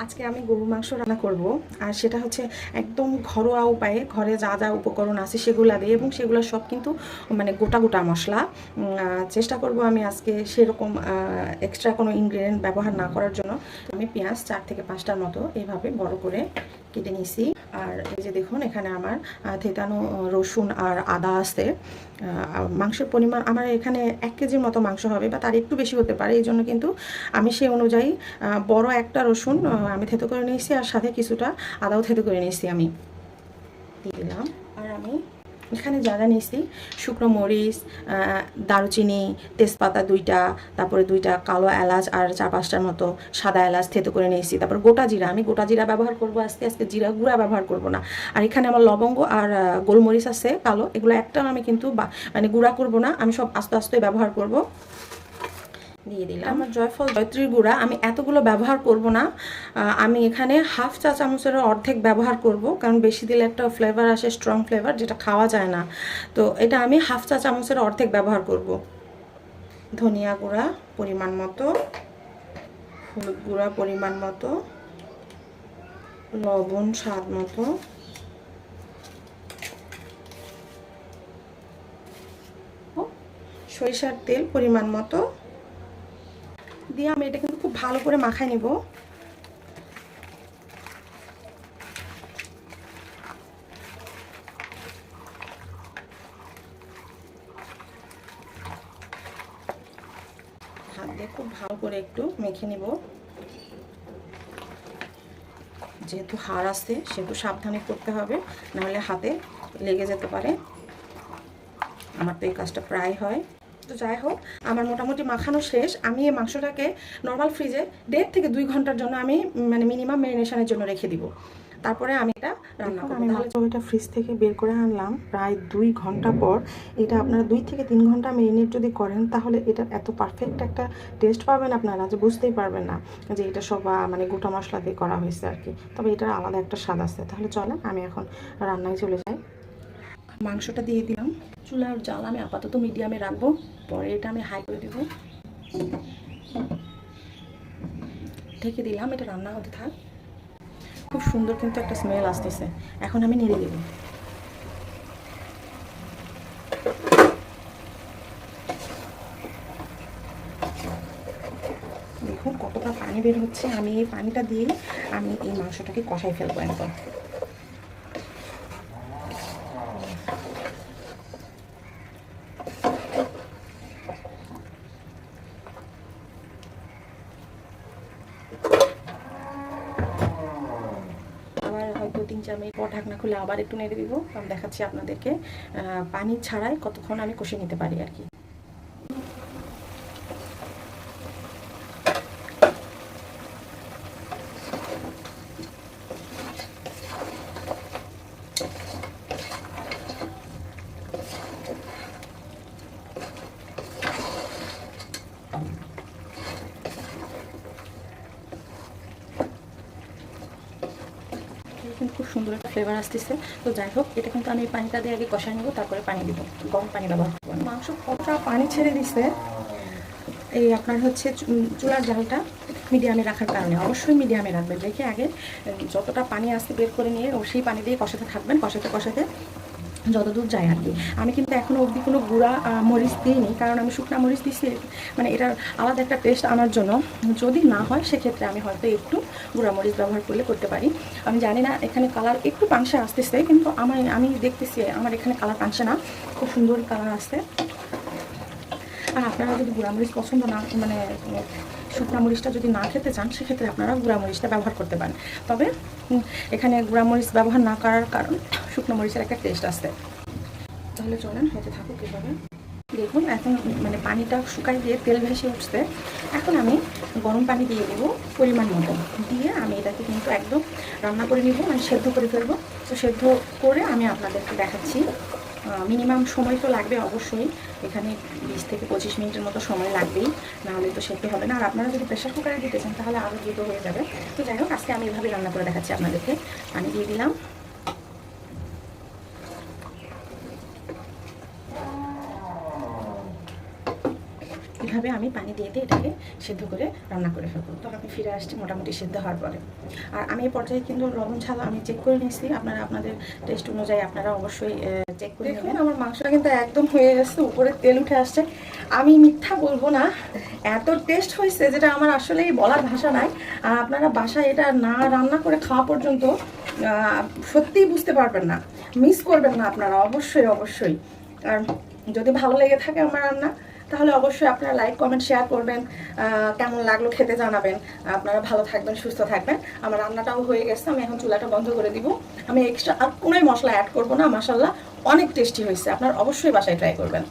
আজকে আমি গরুর মাংস রান্না করব, আর সেটা হচ্ছে একদম ঘরোয়া উপায়ে। ঘরে যা যা উপকরণ আছে সেগুলো দিয়ে, এবং সেগুলো সব কিন্তু মানে গোটা গোটা মশলা। চেষ্টা করব আমি আজকে সেরকম এক্সট্রা কোনো ইনগ্রিডিয়েন্ট ব্যবহার না করার জন্য। আমি পেঁয়াজ 4 থেকে 5টার মতো এইভাবে বড় করে কেটে নিয়েছি। আর এই যে দেখুন, এখানে আমার থেতানো রসুন আর আদা আছে। মাংসের পরিমাণ আমার এখানে 1 কেজির মতো মাংস হবে, বা তার একটু বেশি হতে পারে। এই জন্য কিন্তু আমি সেই অনুযায়ী বড় একটা রসুন আমি থেতো করে নিয়েছি, আর সাথে কিছুটা আদাও থেতো করে নিয়েছি আমি দিয়ে দিলাম। আর আমি এখানে যা যা নিয়েছি, শুকনো মরিচ, দারুচিনি, তেজপাতা 2টা, তারপরে 2টা কালো এলাচ আর 4-5টার মতো সাদা এলাচ থেতো করে নিয়েছি। তারপর গোটা জিরা, আমি গোটা জিরা ব্যবহার করবো আজকে, জিরা গুঁড়া ব্যবহার করব না। আর এখানে আমার লবঙ্গ আর গোলমরিচ আছে কালো, এগুলো একটাও আমি কিন্তু মানে গুঁড়া করব না, আমি সব আস্তে আস্তে ব্যবহার করব। দিয়ে দিলাম আমার জয়ফল জয়ত্রীর গুঁড়া, আমি এতগুলো ব্যবহার করব না। আমি এখানে হাফ চা চামচের অর্ধেক ব্যবহার করব, কারণ বেশি দিলে একটা ফ্লেভার আসে, স্ট্রং ফ্লেভার, যেটা খাওয়া যায় না। তো এটা আমি হাফ চা চামচের অর্ধেক ব্যবহার করব। ধনিয়া গুঁড়া পরিমাণ মতো, হলুদ গুঁড়া পরিমাণ মতো, লবণ স্বাদ মতো, সরিষার তেল পরিমাণ মতো দিয়ে আমি এটা কিন্তু খুব ভালো করে মাখায় নিব। হাত দিয়ে খুব ভালো করে একটু মেখে নিব। যেহেতু হাড় আছে সেহেতু সাবধানে করতে হবে, নাহলে হাতে লেগে যেতে পারে। আমার তো এই কাজটা প্রায় হয়। তো যাই হোক, আমার মোটামুটি মাখানো শেষ। আমি এই মাংসটাকে নর্মাল ফ্রিজে 1.5 থেকে 2 ঘন্টার জন্য আমি মানে মিনিমাম ম্যারিনেশনের জন্য রেখে দিব। তারপরে আমি এটা রান্না করব। আমি মাংসটা ফ্রিজ থেকে বের করে আনলাম প্রায় 2 ঘন্টা পর। এটা আপনারা 2 থেকে 3 ঘন্টা ম্যারিনেট যদি করেন, তাহলে এটা এত পারফেক্ট একটা টেস্ট পাবেন আপনারা যে বুঝতেই পারবেন না যে এটা সব মানে গোটা মশলা দিয়ে করা হয়েছে আর কি। তবে এটার আলাদা একটা স্বাদ আছে। তাহলে চলেন আমি এখন রান্নায় চলে যাই। মাংসটা দিয়ে দিলাম। চুলার জাল আমি আপাতত মিডিয়ামে রাখবো, পরে এটা আমি হাই করে দেব। ঢেকে দিলাম, এটা রান্না হতে থাক। খুব সুন্দর কিন্তু একটা স্মেল আসতেছে। এখন আমি নেড়ে দেব। দেখুন কতটা পানি বের হচ্ছে। আমি এই পানিটা দিয়ে আমি এই মাংসটাকে কষাই ফেলবো একদম। হয়তো 3-4 মিনিট পর ঢাকনা খুলে আবার একটু নেড়ে দিব। আমি দেখাচ্ছি আপনাদেরকে পানি ছাড়াই কতক্ষণ আমি কষে নিতে পারি আর কি। কিন্তু খুব সুন্দর একটা ফ্লেভার আসতেছে। তো যাই হোক, এটা কিন্তু আমি পানিটা দিয়ে আগে কষাই নেবো, তারপরে পানি দিব। গরম পানি ব্যবহার করবো। মাংস কতটা পানি ছেড়ে দিছে, এই আপনার হচ্ছে চুলার জালটা মিডিয়ামে রাখার কারণে। অবশ্যই মিডিয়ামে রাখবেন, রেখে আগে যতটা পানি আসতে বের করে নিয়ে সেই পানি দিয়ে কষাতে থাকবেন, কষাতে কষাতে যতদূর যায় আর কি। আমি কিন্তু এখনও অবধি কোনো গুঁড়া মরিচ দিইনি, কারণ আমি শুকনা মরিচ দিচ্ছি মানে এটার আলাদা একটা টেস্ট আনার জন্য। যদি না হয় সেক্ষেত্রে আমি হয়তো একটু গুঁড়া মরিচ ব্যবহার করলে করতে পারি। আমি জানি না, এখানে কালার একটু পাংশা আসতেছে, কিন্তু আমি দেখতেছি আমার এখানে কালার পাংশা না, খুব সুন্দর কালার আসছে। আর আপনারা যদি গুঁড়ামরিচ পছন্দ না, মানে শুকনা মরিচটা যদি না খেতে চান, সেক্ষেত্রে আপনারা গুঁড়ামরিচটা ব্যবহার করতে পারেন। তবে এখানে গুঁড়ামরিচ ব্যবহার না করার কারণ শুকনো মরিচের একটা টেস্ট আসছে। তাহলে চলেন হতে থাকুক এভাবে। দেখুন এখন মানে পানিটা শুকাই দিয়ে তেল ভেসে উঠছে। এখন আমি গরম পানি দিয়ে দেবো পরিমাণ মতো, দিয়ে আমি এটাকে কিন্তু একদম রান্না করে নিব, মানে সেদ্ধ করে ফেলবো। তো সেদ্ধ করে আমি আপনাদেরকে দেখাচ্ছি। মিনিমাম সময় তো লাগবে অবশ্যই, এখানে 20 থেকে 25 মিনিটের মতো সময় লাগবেই, নাহলে তো সেদ্ধ হবে না। আর আপনারা যদি প্রেশার কুকারে দিতে চান তাহলে আরও দ্রুত হয়ে যাবে। তো যাই হোক, আজকে আমি এভাবে রান্না করে দেখাচ্ছি আপনাদেরকে। পানি দিয়ে দিলাম। এইভাবে আমি পানি দিয়ে দিয়ে এটাকে সিদ্ধ করে রান্না করে ফেলবো। তো আমি ফিরে আসছি মোটামুটি সিদ্ধ হওয়ার পরে। আর আমি এই পর্যায়ে কিন্তু লবণ ঝাল আমি চেক করে নিয়েছি, আপনারা আপনাদের টেস্ট অনুযায়ী আপনারা অবশ্যই চেক করে নেবেন। আমার মাংসটা কিন্তু একদম হয়ে গেছে, উপরে তেল উঠে আসছে। আমি মিথ্যা বলবো না, এত টেস্ট হয়েছে যেটা আমার আসলেই বলার ভাষা নাই। আপনারা বাসায় এটা না রান্না করে খাওয়া পর্যন্ত সত্যিই বুঝতে পারবেন না, মিস করবেন না আপনারা, অবশ্যই অবশ্যই। আর যদি ভালো লেগে থাকে আমার রান্না, তাহলে অবশ্যই আপনারা লাইক কমেন্ট শেয়ার করবেন, কেমন লাগলো খেতে জানাবেন। আপনারা ভালো থাকবেন, সুস্থ থাকবেন। আমার রান্নাটাও হয়ে গেছে, আমি এখন চুলাটা বন্ধ করে দিব। আমি এক্সট্রা আর কোনোই মশলা অ্যাড করবো না। মাশাআল্লাহ অনেক টেস্টি হয়েছে, আপনারা অবশ্যই বাসায় ট্রাই করবেন।